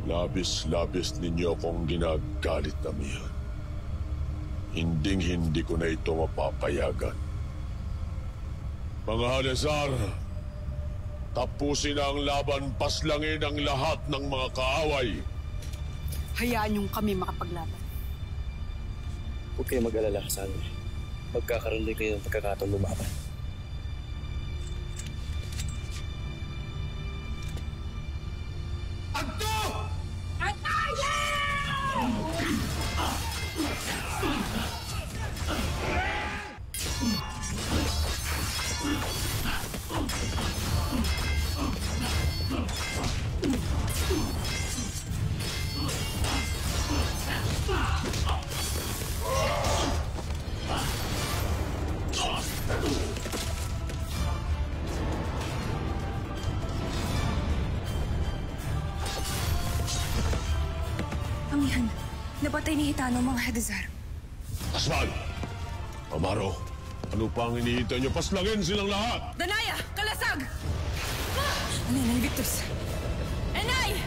Labis-labis ninyo akong ginagalit na mihan. Hinding-hindi ko na ito mapapayagan. Mga Hadezar, tapusin ang laban, paslangin ang lahat ng mga kaaway. Hayaan niyong kami makapaglaban. Huwag kayo mag-alala, Hasan. Magkakaroon din kayo ng pagkakataon lumaban. Agto! Ataya! Amihan, napatay ni Hitano mga Hadezar. Asman! Amaro, ano pang hinihintay niyo? Paslangin silang lahat! Danaya! Kalasag! Anay, Victus! Enay!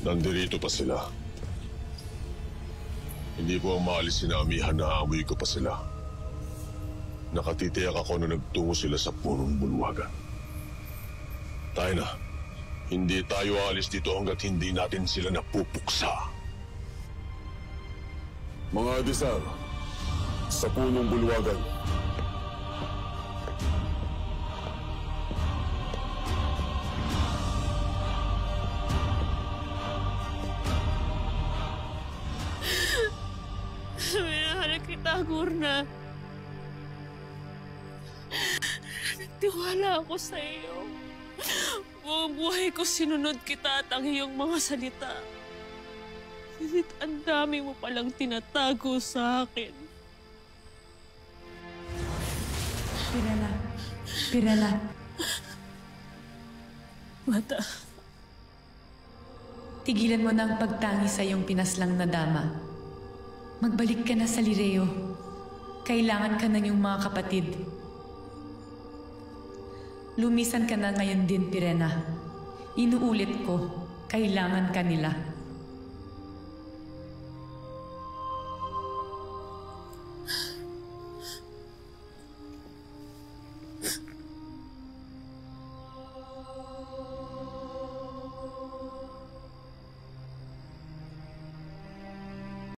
Nandirito pa sila. Hindi ko ang maalis si Amihan na amoy ko pa sila. Nakatitiyak ako na nagtungo sila sa punong bulwagan. Tayo na. Hindi tayo alis dito hanggat hindi natin sila napupuksa. Mga Hadezar, sa punong bulwagan. Minahanap kita, Gurna. Nagtiwala ako sa iyo. Buong buhay ko sinunod kita at ang iyong mga salita. Ngunit ang dami mo palang tinatago sa akin. Pirela. Pirela. Mata. Tigilan mo na ang pagtangi sa iyong pinaslang na dama. Magbalik ka na sa Lireo. Kailangan ka na niyong mga kapatid. Lumisan ka na ngayon din, Pirena. Inuulit ko, kailangan ka nila.